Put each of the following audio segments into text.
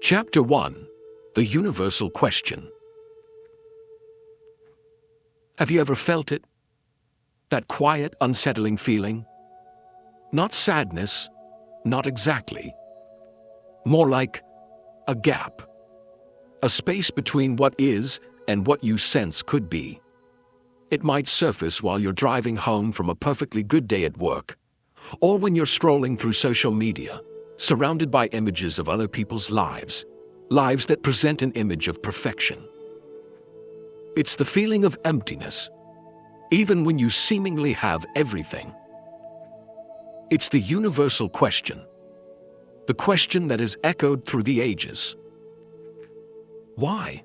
Chapter 1: The Universal Question. Have you ever felt it? That quiet, unsettling feeling? Not sadness, not exactly. More like a gap. A space between what is and what you sense could be. It might surface while you're driving home from a perfectly good day at work, or when you're scrolling through social media, surrounded by images of other people's lives that present an image of perfection. It's the feeling of emptiness, even when you seemingly have everything. It's the universal question, the question that has echoed through the ages. Why?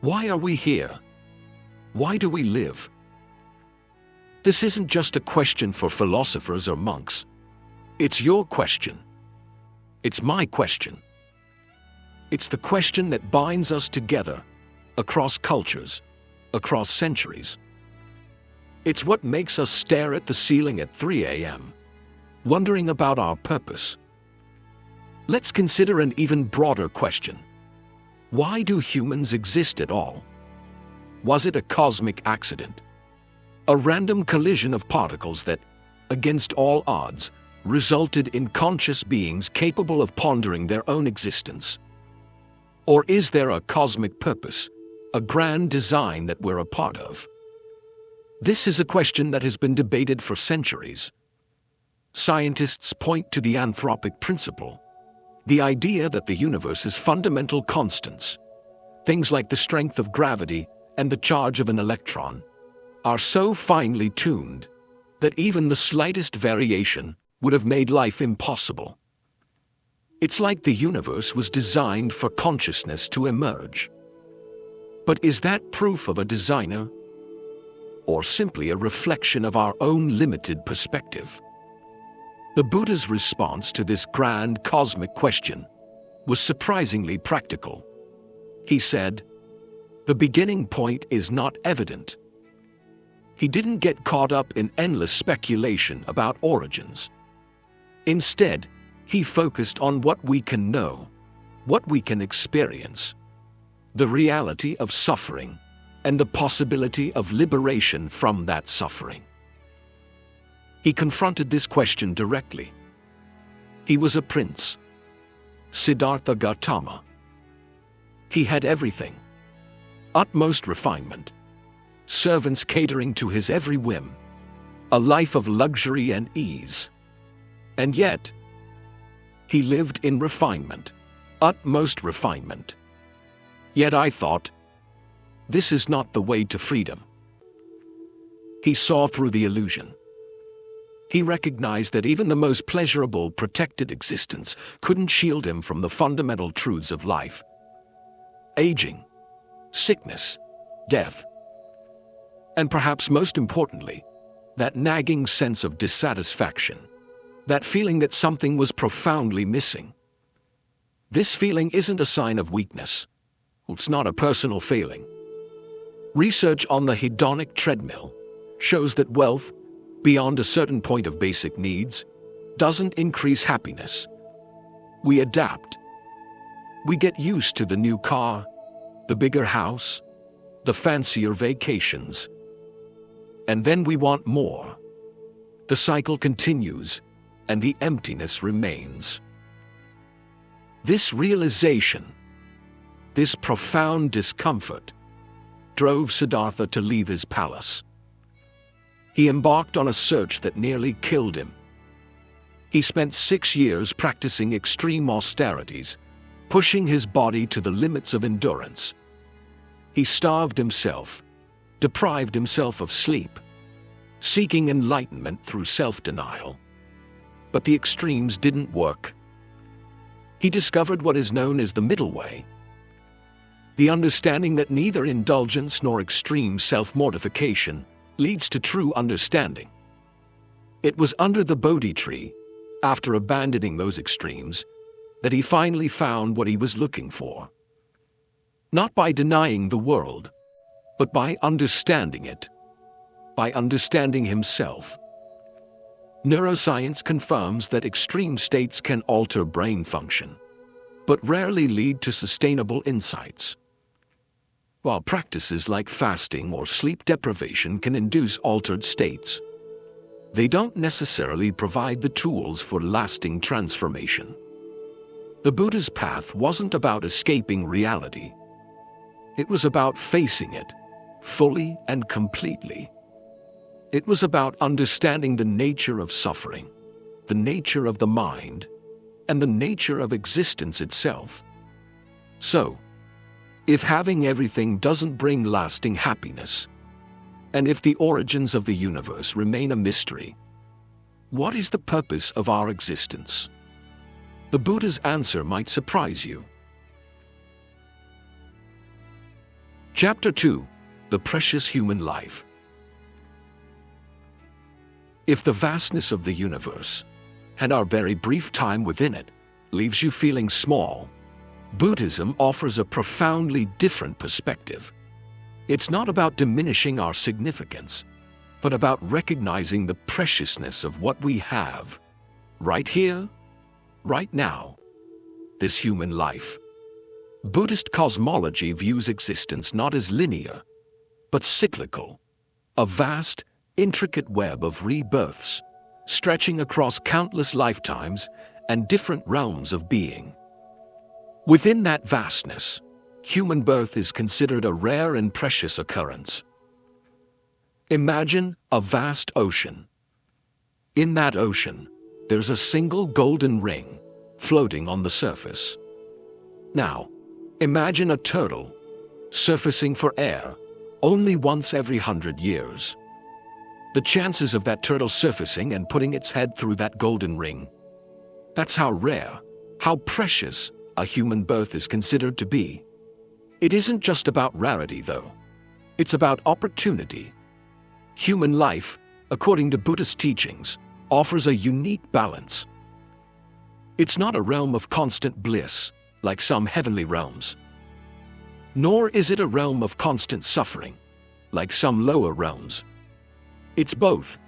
Why are we here? Why do we live? This isn't just a question for philosophers or monks. It's your question. It's my question. It's the question that binds us together, across cultures, across centuries. It's what makes us stare at the ceiling at 3 a.m., wondering about our purpose. Let's consider an even broader question. Why do humans exist at all? Was it a cosmic accident? A random collision of particles that, against all odds, resulted in conscious beings capable of pondering their own existence? Or is there a cosmic purpose, a grand design that we're a part of? This is a question that has been debated for centuries. Scientists point to the anthropic principle, the idea that the universe's fundamental constants, things like the strength of gravity and the charge of an electron, are so finely tuned that even the slightest variation would have made life impossible. It's like the universe was designed for consciousness to emerge. But is that proof of a designer? Or simply a reflection of our own limited perspective? The Buddha's response to this grand cosmic question was surprisingly practical. He said, "The beginning point is not evident." He didn't get caught up in endless speculation about origins. Instead, he focused on what we can know, what we can experience, the reality of suffering, and the possibility of liberation from that suffering. He confronted this question directly. He was a prince, Siddhartha Gautama. He had everything: utmost refinement, servants catering to his every whim, a life of luxury and ease. And yet, he lived in refinement, utmost refinement. Yet I thought, this is not the way to freedom. He saw through the illusion. He recognized that even the most pleasurable, protected existence couldn't shield him from the fundamental truths of life: aging, sickness, death. And perhaps most importantly, that nagging sense of dissatisfaction, that feeling that something was profoundly missing. This feeling isn't a sign of weakness. It's not a personal failing. Research on the hedonic treadmill shows that wealth, beyond a certain point of basic needs, doesn't increase happiness. We adapt. We get used to the new car, the bigger house, the fancier vacations. And then we want more. The cycle continues, and the emptiness remains. This realization, this profound discomfort, drove Siddhartha to leave his palace. He embarked on a search that nearly killed him. He spent 6 years practicing extreme austerities, pushing his body to the limits of endurance. He starved himself, deprived himself of sleep, seeking enlightenment through self-denial. But the extremes didn't work. He discovered what is known as the middle way, the understanding that neither indulgence nor extreme self-mortification leads to true understanding. It was under the Bodhi tree, after abandoning those extremes, that he finally found what he was looking for. Not by denying the world, but by understanding it, by understanding himself. Neuroscience confirms that extreme states can alter brain function. but rarely lead to sustainable insights. While practices like fasting or sleep deprivation can induce altered states, they don't necessarily provide the tools for lasting transformation. The Buddha's path wasn't about escaping reality. It was about facing it, fully and completely. It was about understanding the nature of suffering, the nature of the mind, and the nature of existence itself. So, if having everything doesn't bring lasting happiness, and if the origins of the universe remain a mystery, what is the purpose of our existence? The Buddha's answer might surprise you. Chapter 2: The Precious Human Life. If the vastness of the universe, and our very brief time within it, leaves you feeling small, Buddhism offers a profoundly different perspective. It's not about diminishing our significance, but about recognizing the preciousness of what we have, right here, right now, this human life. Buddhist cosmology views existence not as linear, but cyclical, a vast, intricate web of rebirths, stretching across countless lifetimes and different realms of being. Within that vastness, human birth is considered a rare and precious occurrence. Imagine a vast ocean. In that ocean, there's a single golden ring floating on the surface. Now, imagine a turtle surfacing for air only once every 100 years. The chances of that turtle surfacing and putting its head through that golden ring, that's how rare, how precious a human birth is considered to be. It isn't just about rarity, though. It's about opportunity. Human life, according to Buddhist teachings, offers a unique balance. It's not a realm of constant bliss, like some heavenly realms. Nor is it a realm of constant suffering, like some lower realms. It's both.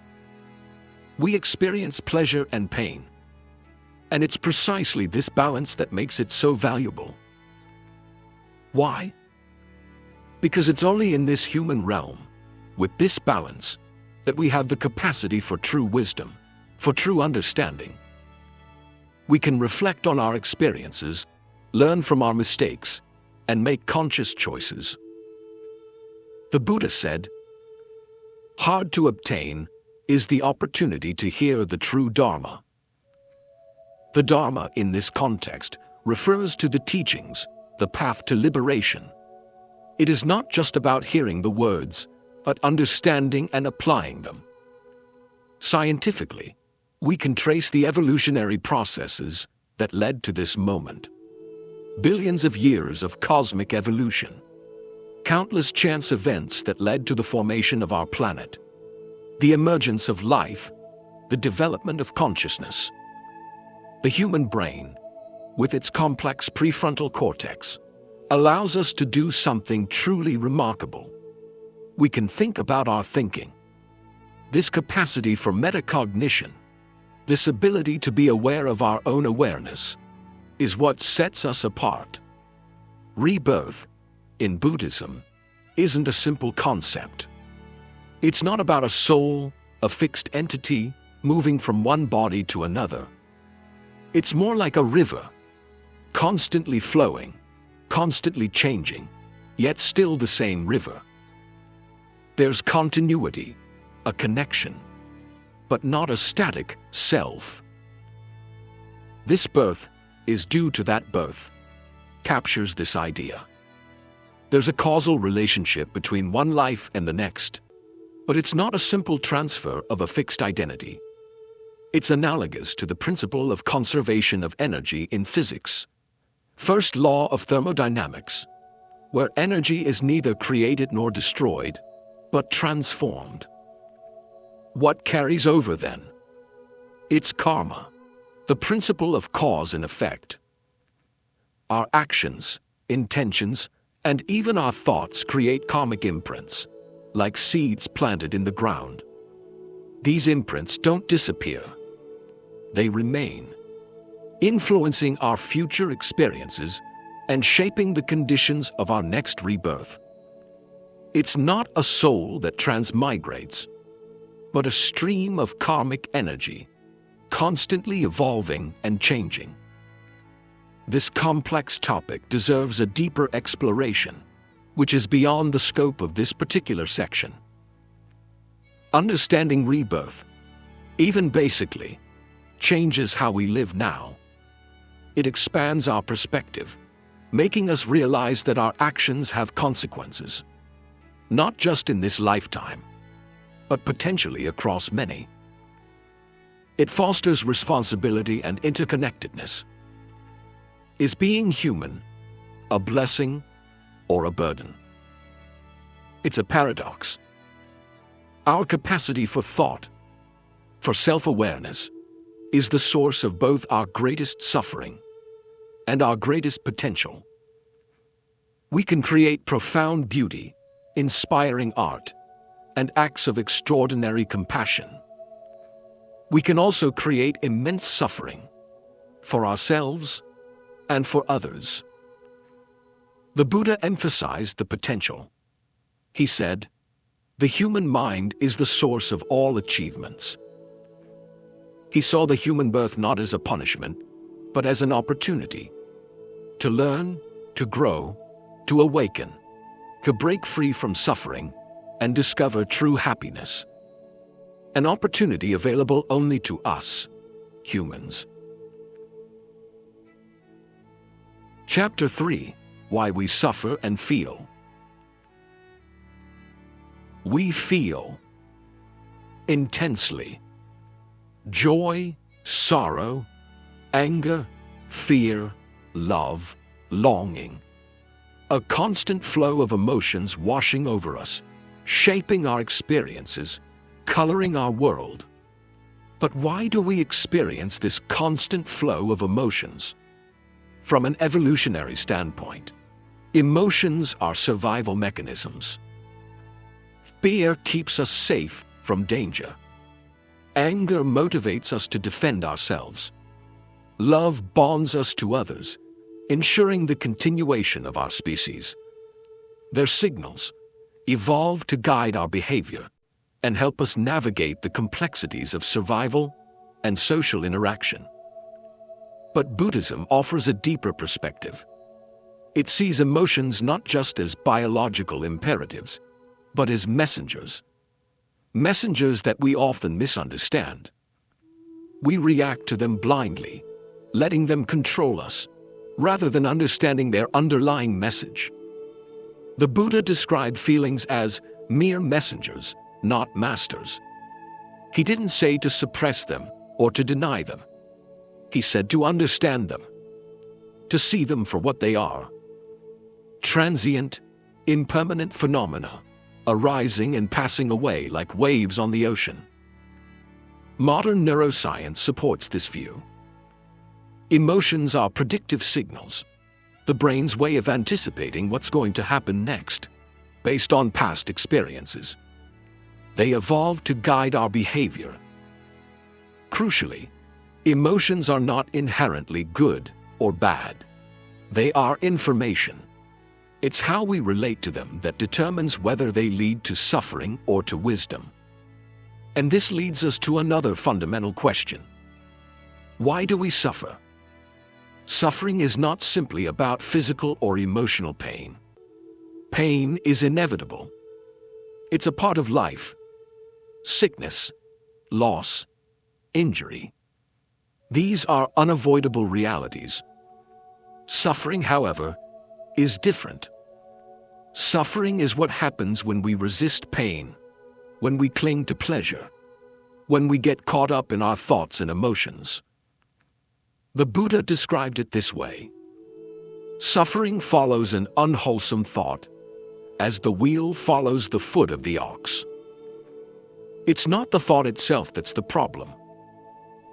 We experience pleasure and pain. And it's precisely this balance that makes it so valuable. Why? Because it's only in this human realm, with this balance, that we have the capacity for true wisdom, for true understanding. We can reflect on our experiences, learn from our mistakes, and make conscious choices. The Buddha said, "Hard to obtain is the opportunity to hear the true Dharma." The Dharma in this context refers to the teachings, the path to liberation. It is not just about hearing the words, but understanding and applying them. Scientifically, we can trace the evolutionary processes that led to this moment. Billions of years of cosmic evolution. Countless chance events that led to the formation of our planet. The emergence of life, the development of consciousness. The human brain, with its complex prefrontal cortex, allows us to do something truly remarkable. We can think about our thinking. This capacity for metacognition, this ability to be aware of our own awareness, is what sets us apart. Rebirth, in Buddhism, isn't a simple concept. It's not about a soul, a fixed entity, moving from one body to another. It's more like a river, constantly flowing, constantly changing, yet still the same river. There's continuity, a connection, but not a static self. This birth is due to that birth, captures this idea. There's a causal relationship between one life and the next, but it's not a simple transfer of a fixed identity. It's analogous to the principle of conservation of energy in physics. First law of thermodynamics, where energy is neither created nor destroyed, but transformed. What carries over then? It's karma, the principle of cause and effect. Our actions, intentions, and even our thoughts create karmic imprints, like seeds planted in the ground. These imprints don't disappear. They remain. influencing our future experiences and shaping the conditions of our next rebirth. It's not a soul that transmigrates, but a stream of karmic energy, constantly evolving and changing. This complex topic deserves a deeper exploration, which is beyond the scope of this particular section. Understanding rebirth, even basically, changes how we live now. It expands our perspective, making us realize that our actions have consequences, not just in this lifetime, but potentially across many. It fosters responsibility and interconnectedness. Is being human a blessing or a burden? It's a paradox. Our capacity for thought, for self-awareness, is the source of both our greatest suffering and our greatest potential. We can create profound beauty, inspiring art, and acts of extraordinary compassion. We can also create immense suffering for ourselves and for others. The Buddha emphasized the potential. He said, "The human mind is the source of all achievements." He saw the human birth not as a punishment, but as an opportunity to learn, to grow, to awaken, to break free from suffering and discover true happiness. An opportunity available only to us, humans. Chapter 3: Why We Suffer and Feel. We feel intensely joy, sorrow, anger, fear, love, longing. A constant flow of emotions washing over us, shaping our experiences, coloring our world. But why do we experience this constant flow of emotions? From an evolutionary standpoint, emotions are survival mechanisms. Fear keeps us safe from danger. Anger motivates us to defend ourselves. Love bonds us to others, ensuring the continuation of our species. Their signals evolve to guide our behavior and help us navigate the complexities of survival and social interaction. But Buddhism offers a deeper perspective. It sees emotions not just as biological imperatives, but as messengers. Messengers that we often misunderstand. We react to them blindly, letting them control us, rather than understanding their underlying message. The Buddha described feelings as mere messengers, not masters. He didn't say to suppress them or to deny them. He said to understand them, to see them for what they are. Transient, impermanent phenomena, arising and passing away like waves on the ocean. Modern neuroscience supports this view. Emotions are predictive signals, the brain's way of anticipating what's going to happen next, based on past experiences. They evolve to guide our behavior. Crucially, emotions are not inherently good or bad. They are information. It's how we relate to them that determines whether they lead to suffering or to wisdom. And this leads us to another fundamental question. Why do we suffer? Suffering is not simply about physical or emotional pain. Pain is inevitable. It's a part of life. Sickness, loss, injury. These are unavoidable realities. Suffering, however, is different. Suffering is what happens when we resist pain, when we cling to pleasure, when we get caught up in our thoughts and emotions. The Buddha described it this way. Suffering follows an unwholesome thought, as the wheel follows the foot of the ox. It's not the thought itself that's the problem.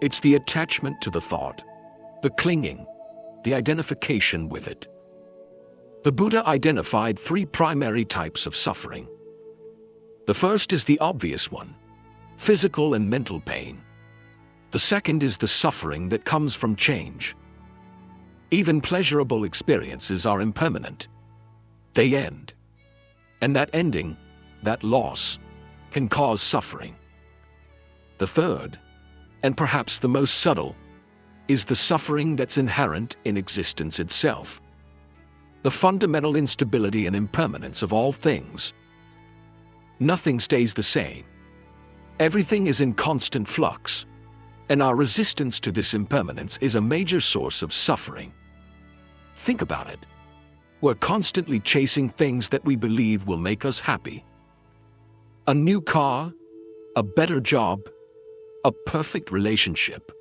It's the attachment to the thought, the clinging, the identification with it. The Buddha identified 3 primary types of suffering. The first is the obvious one, physical and mental pain. The second is the suffering that comes from change. Even pleasurable experiences are impermanent. They end. And that ending, that loss, can cause suffering. The third, and perhaps the most subtle, is the suffering that's inherent in existence itself. The fundamental instability and impermanence of all things. Nothing stays the same. Everything is in constant flux, and our resistance to this impermanence is a major source of suffering. Think about it. We're constantly chasing things that we believe will make us happy. A new car, a better job, a perfect relationship.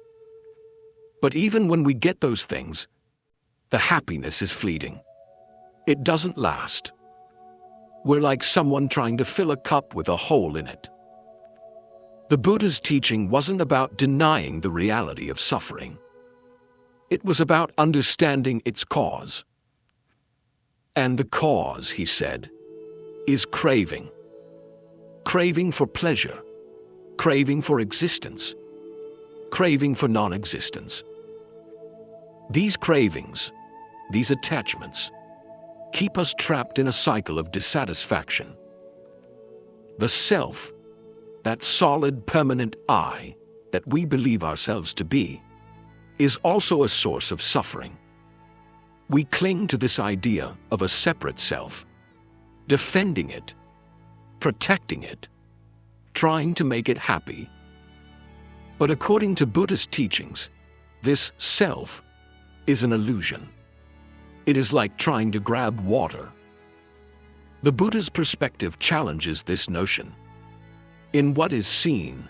But even when we get those things, the happiness is fleeting. It doesn't last. We're like someone trying to fill a cup with a hole in it. The Buddha's teaching wasn't about denying the reality of suffering. It was about understanding its cause. And the cause, he said, is craving. Craving for pleasure. Craving for existence. Craving for non-existence. These cravings, these attachments, keep us trapped in a cycle of dissatisfaction. The self, that solid, permanent I that we believe ourselves to be, is also a source of suffering. We cling to this idea of a separate self, defending it, protecting it, trying to make it happy. But according to Buddhist teachings, this self is an illusion. It is like trying to grab water. The Buddha's perspective challenges this notion. In what is seen,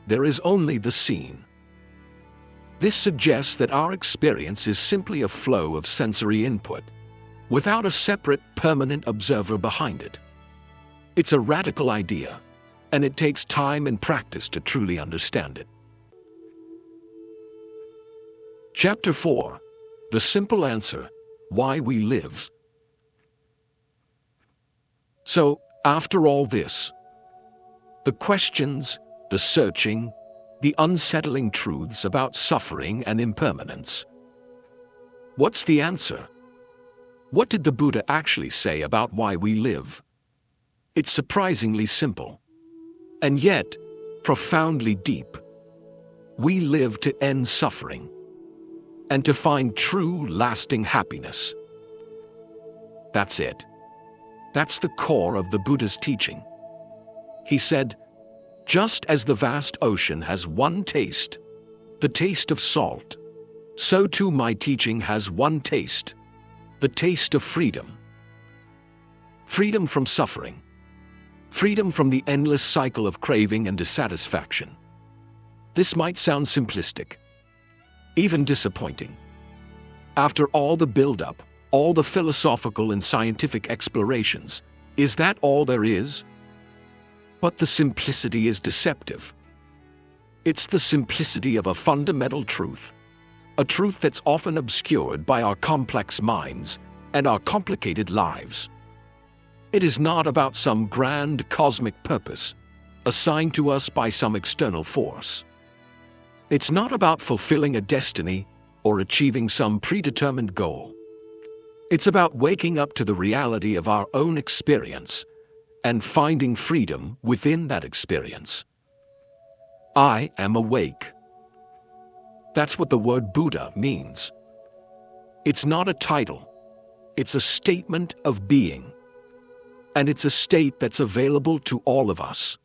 there is only the seen. This suggests that our experience is simply a flow of sensory input, without a separate, permanent observer behind it. It's a radical idea, and it takes time and practice to truly understand it. Chapter 4. The Simple Answer: Why We Live. So, after all this, the questions, the searching, the unsettling truths about suffering and impermanence. What's the answer? What did the Buddha actually say about why we live? It's surprisingly simple, and yet profoundly deep. We live to end suffering and to find true, lasting happiness. That's it. That's the core of the Buddha's teaching. He said, just as the vast ocean has one taste, the taste of salt, so too my teaching has one taste, the taste of freedom. Freedom from suffering. Freedom from the endless cycle of craving and dissatisfaction. This might sound simplistic, even disappointing. After all the build-up, all the philosophical and scientific explorations, is that all there is? But the simplicity is deceptive. It's the simplicity of a fundamental truth, a truth that's often obscured by our complex minds and our complicated lives. It is not about some grand cosmic purpose assigned to us by some external force. It's not about fulfilling a destiny or achieving some predetermined goal. It's about waking up to the reality of our own experience and finding freedom within that experience. I am awake. That's what the word Buddha means. It's not a title. It's a statement of being. And it's a state that's available to all of us.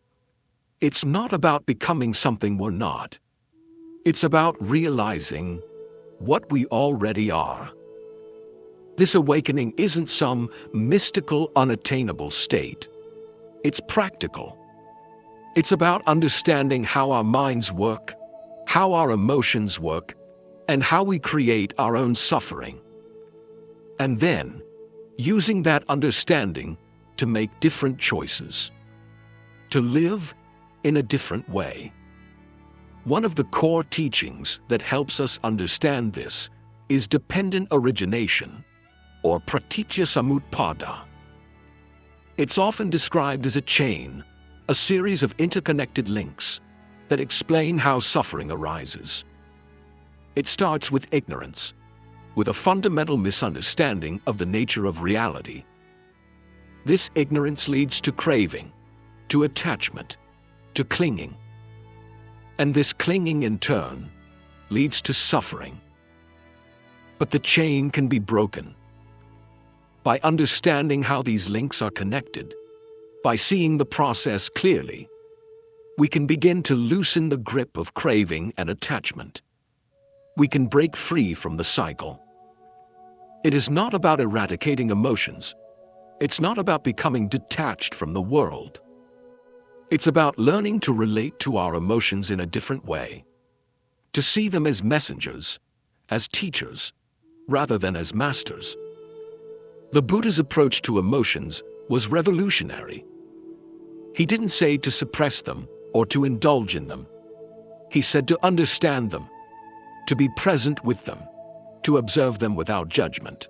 It's not about becoming something we're not. It's about realizing what we already are. This awakening isn't some mystical, unattainable state. It's practical. It's about understanding how our minds work, how our emotions work, and how we create our own suffering. And then, using that understanding to make different choices, to live in a different way. One of the core teachings that helps us understand this is dependent origination, or pratitya samutpada. It's often described as a chain, a series of interconnected links, that explain how suffering arises. It starts with ignorance, with a fundamental misunderstanding of the nature of reality. This ignorance leads to craving, to attachment, to clinging. And this clinging in turn leads to suffering. But the chain can be broken. By understanding how these links are connected, by seeing the process clearly, we can begin to loosen the grip of craving and attachment. We can break free from the cycle. It is not about eradicating emotions. It's not about becoming detached from the world. It's about learning to relate to our emotions in a different way, to see them as messengers, as teachers, rather than as masters. The Buddha's approach to emotions was revolutionary. He didn't say to suppress them or to indulge in them. He said to understand them, to be present with them, to observe them without judgment.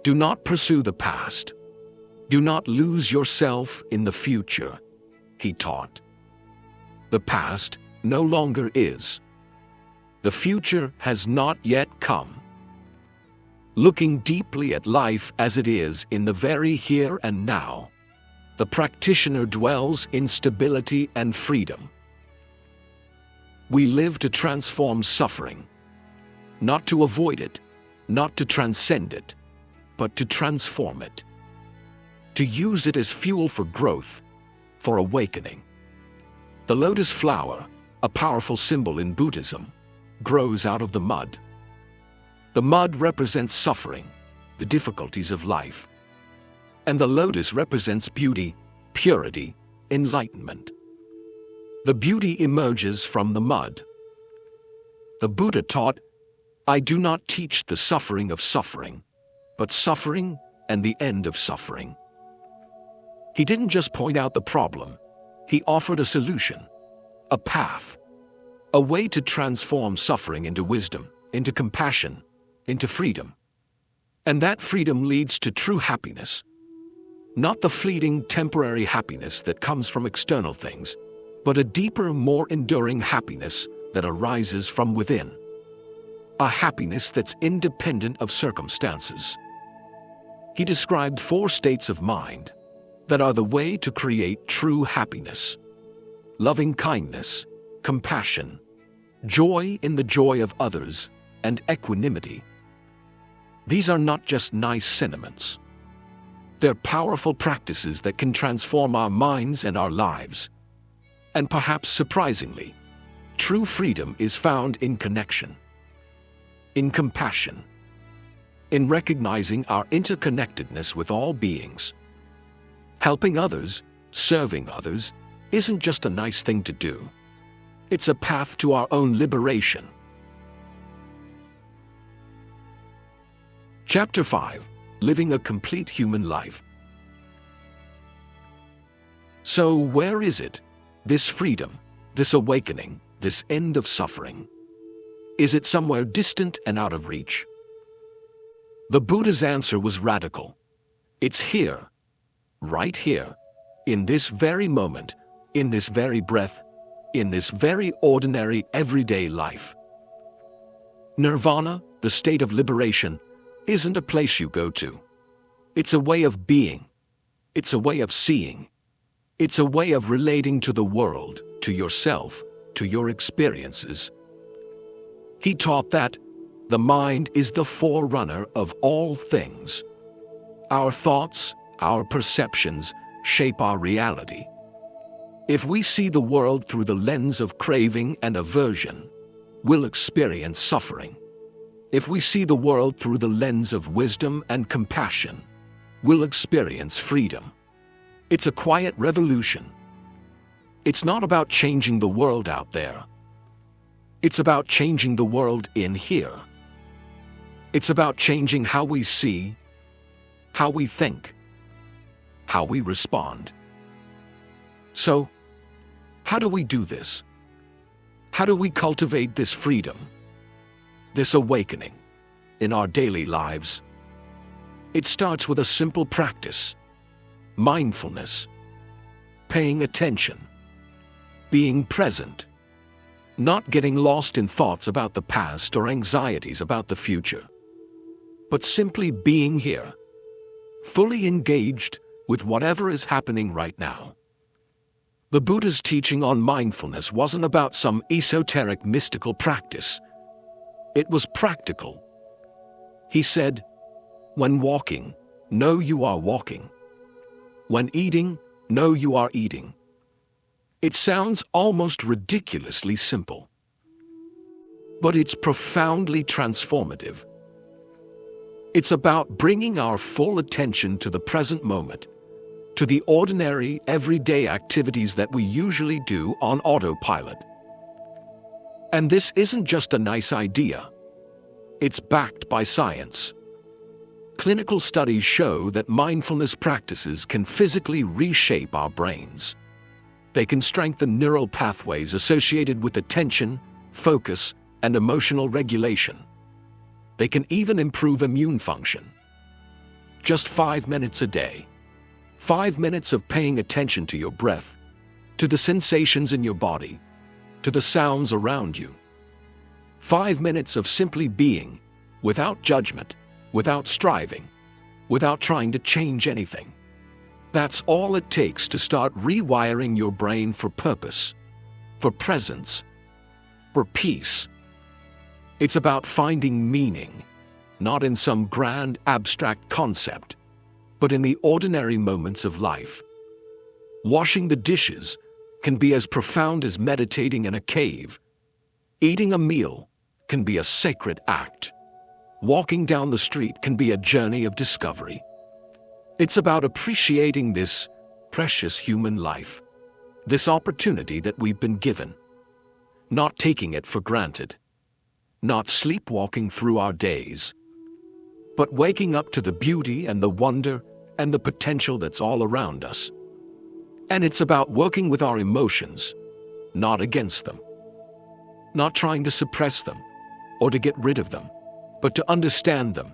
Do not pursue the past. Do not lose yourself in the future, he taught. The past no longer is. The future has not yet come. Looking deeply at life as it is in the very here and now, the practitioner dwells in stability and freedom. We live to transform suffering, not to avoid it, not to transcend it, but to transform it. To use it as fuel for growth, for awakening. The lotus flower, a powerful symbol in Buddhism, grows out of the mud. The mud represents suffering, the difficulties of life. And the lotus represents beauty, purity, enlightenment. The beauty emerges from the mud. The Buddha taught, I do not teach the suffering of suffering, but suffering and the end of suffering. He didn't just point out the problem, he offered a solution, a path, a way to transform suffering into wisdom, into compassion, into freedom. And that freedom leads to true happiness. Not the fleeting, temporary happiness that comes from external things, but a deeper, more enduring happiness that arises from within. A happiness that's independent of circumstances. He described 4 states of mind that are the way to create true happiness. Loving kindness, compassion, joy in the joy of others, and equanimity. These are not just nice sentiments. They're powerful practices that can transform our minds and our lives. And perhaps surprisingly, true freedom is found in connection, in compassion, in recognizing our interconnectedness with all beings. Helping others, serving others, isn't just a nice thing to do. It's a path to our own liberation. Chapter 5. Living a complete human life. So where is it? This freedom, this awakening, this end of suffering? Is it somewhere distant and out of reach? The Buddha's answer was radical. It's here, right here, in this very moment, in this very breath, in this very ordinary everyday life. Nirvana, the state of liberation, isn't a place you go to. It's a way of being. It's a way of seeing. It's a way of relating to the world, to yourself, to your experiences. He taught that the mind is the forerunner of all things. Our thoughts, our perceptions, shape our reality. If we see the world through the lens of craving and aversion, we'll experience suffering. If we see the world through the lens of wisdom and compassion, we'll experience freedom. It's a quiet revolution. It's not about changing the world out there. It's about changing the world in here. It's about changing how we see, how we think, how we respond. So, how do we do this? How do we cultivate this freedom, this awakening, in our daily lives? It starts with a simple practice: mindfulness, paying attention, being present. Not getting lost in thoughts about the past or anxieties about the future, but simply being here, fully engaged with whatever is happening right now. The Buddha's teaching on mindfulness wasn't about some esoteric mystical practice. It was practical. He said, when walking, know you are walking. When eating, know you are eating. It sounds almost ridiculously simple, but it's profoundly transformative. It's about bringing our full attention to the present moment, to the ordinary, everyday activities that we usually do on autopilot. And this isn't just a nice idea. It's backed by science. Clinical studies show that mindfulness practices can physically reshape our brains. They can strengthen neural pathways associated with attention, focus, and emotional regulation. They can even improve immune function. Just 5 minutes a day. 5 minutes of paying attention to your breath, to the sensations in your body, to the sounds around you. 5 minutes of simply being, without judgment, without striving, without trying to change anything. That's all it takes to start rewiring your brain for purpose, for presence, for peace. It's about finding meaning, not in some grand abstract concept, but in the ordinary moments of life. Washing the dishes can be as profound as meditating in a cave. Eating a meal can be a sacred act. Walking down the street can be a journey of discovery. It's about appreciating this precious human life, this opportunity that we've been given, not taking it for granted, not sleepwalking through our days, but waking up to the beauty and the wonder and the potential that's all around us. And it's about working with our emotions, not against them, not trying to suppress them or to get rid of them, but to understand them,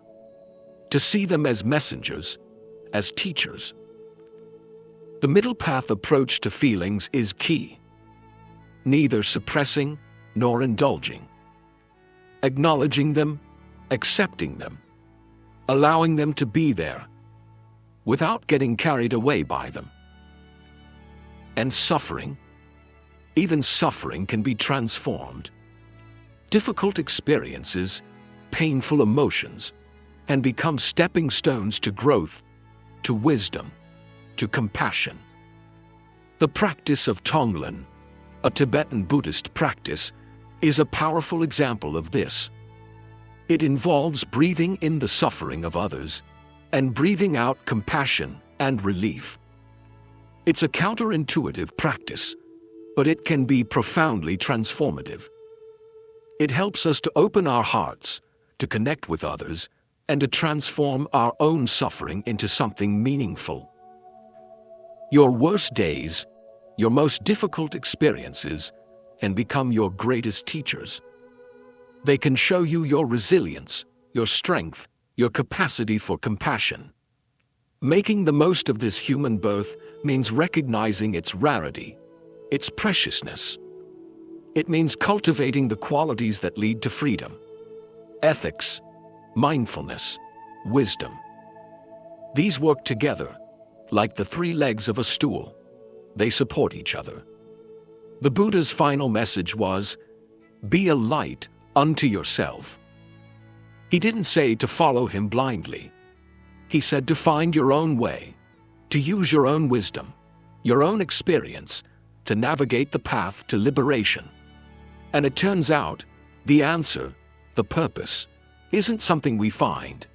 to see them as messengers, as teachers. The middle path approach to feelings is key. Neither suppressing nor indulging. Acknowledging them, accepting them, allowing them to be there, without getting carried away by them. And suffering, even suffering can be transformed. Difficult experiences, painful emotions, and become stepping stones to growth, to wisdom, to compassion. The practice of Tonglen, a Tibetan Buddhist practice, is a powerful example of this. It involves breathing in the suffering of others and breathing out compassion and relief. It's a counterintuitive practice, but it can be profoundly transformative. It helps us to open our hearts, to connect with others, and to transform our own suffering into something meaningful. Your worst days, your most difficult experiences, can become your greatest teachers. They can show you your resilience, your strength, your capacity for compassion. Making the most of this human birth means recognizing its rarity, its preciousness. It means cultivating the qualities that lead to freedom, ethics, mindfulness, wisdom. These work together, like the 3 legs of a stool. They support each other. The Buddha's final message was, be a light unto yourself. He didn't say to follow him blindly. He said to find your own way, to use your own wisdom, your own experience, to navigate the path to liberation. And it turns out, the answer, the purpose, isn't something we find.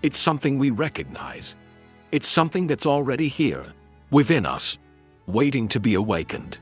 It's something we recognize. It's something that's already here, within us, waiting to be awakened.